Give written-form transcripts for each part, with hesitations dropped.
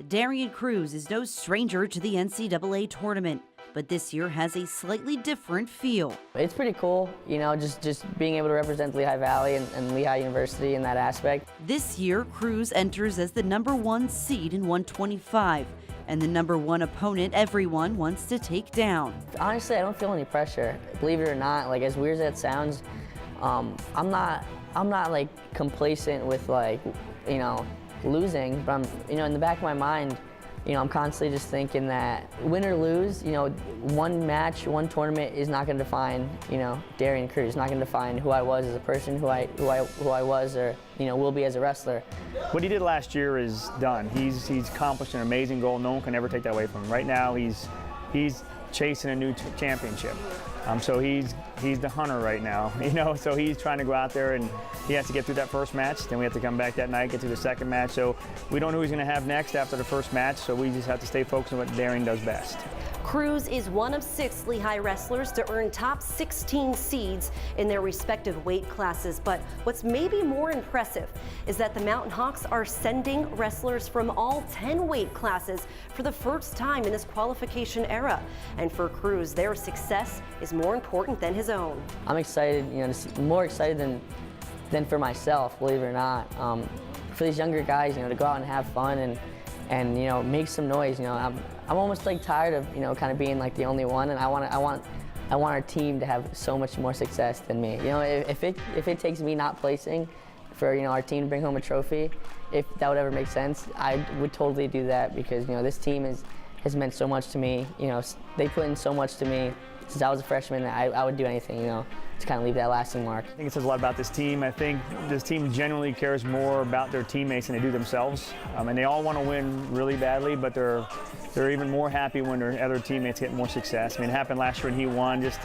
Darian Cruz is no stranger to the NCAA tournament, but this year has a slightly different feel. It's pretty cool, just being able to represent Lehigh Valley and Lehigh University in that aspect. This year, Cruz enters as the #1 seed in 125 and the #1 opponent everyone wants to take down. Honestly, I don't feel any pressure. Believe it or not, like as weird as that sounds, I'm not like complacent with losing, but I'm, in the back of my mind, I'm constantly just thinking that win or lose, one match, one tournament is not going to define, Darian Cruz. It's not going to define who I was as a person, who I was, or will be as a wrestler. What he did last year is done. He's accomplished an amazing goal. No one can ever take that away from him. Right now, he's chasing a new championship. So he's the hunter right now, so he's trying to go out there and he has to get through that first match, then we have to come back that night, get through the second match. So we don't know who he's going to have next after the first match, so we just have to stay focused on what Darian does best. Cruz is one of 6 Lehigh wrestlers to earn top 16 seeds in their respective weight classes. But what's maybe more impressive is that the Mountain Hawks are sending wrestlers from all 10 weight classes for the first time in this qualification era. And for Cruz, their success is more important than his own. I'm excited, more excited than for myself, believe it or not. For these younger guys, to go out and have fun and make some noise. I'm almost like tired of kind of being like the only one, and I want our team to have so much more success than me. If it takes me not placing for our team to bring home a trophy, if that would ever make sense, I would totally do that, because this team has meant so much to me. They put in so much to me since I was a freshman. I would do anything to kind of leave that lasting mark. I think it says a lot about this team. I think this team generally cares more about their teammates than they do themselves. And they all want to win really badly, but they're even more happy when their other teammates get more success. I mean, it happened last year when he won, just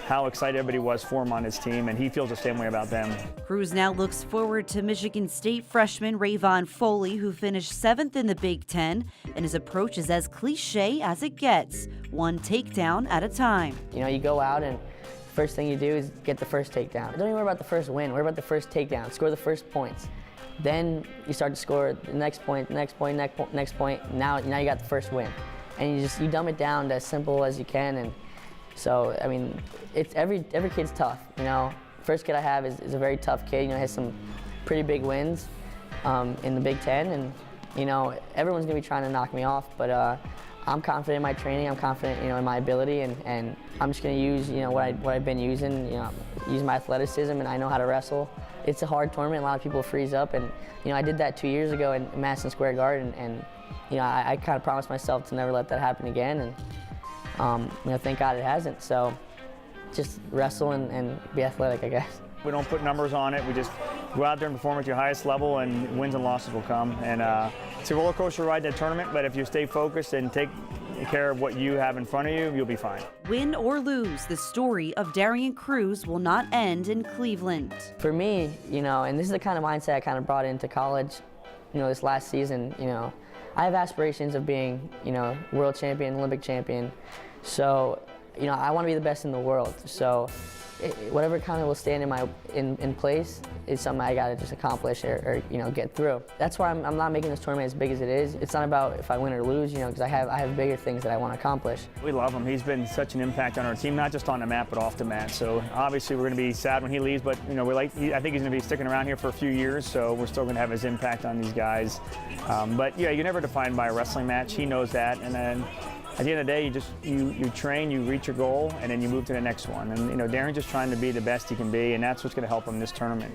how excited everybody was for him on his team, and he feels the same way about them. Cruz now looks forward to Michigan State freshman Rayvon Foley, who finished 7th in the Big Ten, and his approach is as cliche as it gets, one takedown at a time. You go out and first thing you do is get the first takedown. Don't even worry about the first win, worry about the first takedown, score the first points. Then you start to score the next point, next point, next point. Now you got the first win. And you dumb it down to as simple as you can. And so, I mean, it's every kid's tough, First kid I have is a very tough kid, has some pretty big wins in the Big Ten, and everyone's gonna be trying to knock me off, but I'm confident in my training, I'm confident, in my ability, and I'm just gonna use, what I've been using, use my athleticism, and I know how to wrestle. It's a hard tournament, a lot of people freeze up, and, I did that 2 years ago in Madison Square Garden, and I kind of promised myself to never let that happen again, and, thank God it hasn't, so just wrestle and be athletic, I guess. We don't put numbers on it, we just go out there and perform at your highest level, and wins and losses will come. And it's a roller coaster ride, that tournament, but if you stay focused and take care of what you have in front of you, you'll be fine. Win or lose, the story of Darian Cruz will not end in Cleveland. For me, and this is the kind of mindset I kind of brought into college, this last season, I have aspirations of being, world champion, Olympic champion. So, I want to be the best in the world. So, whatever kind of will stand in place is something I got to just accomplish or get through. That's why I'm not making this tournament as big as it is. It's not about if I win or lose, because I have bigger things that I want to accomplish. We love him. He's been such an impact on our team, not just on the mat, but off the mat. So obviously we're going to be sad when he leaves, but I think he's going to be sticking around here for a few years, so we're still going to have his impact on these guys. But yeah, you're never defined by a wrestling match. He knows that, and then at the end of the day, you train, you reach your goal, and then you move to the next one. And Darren's just trying to be the best he can be, and that's what's going to help him in this tournament.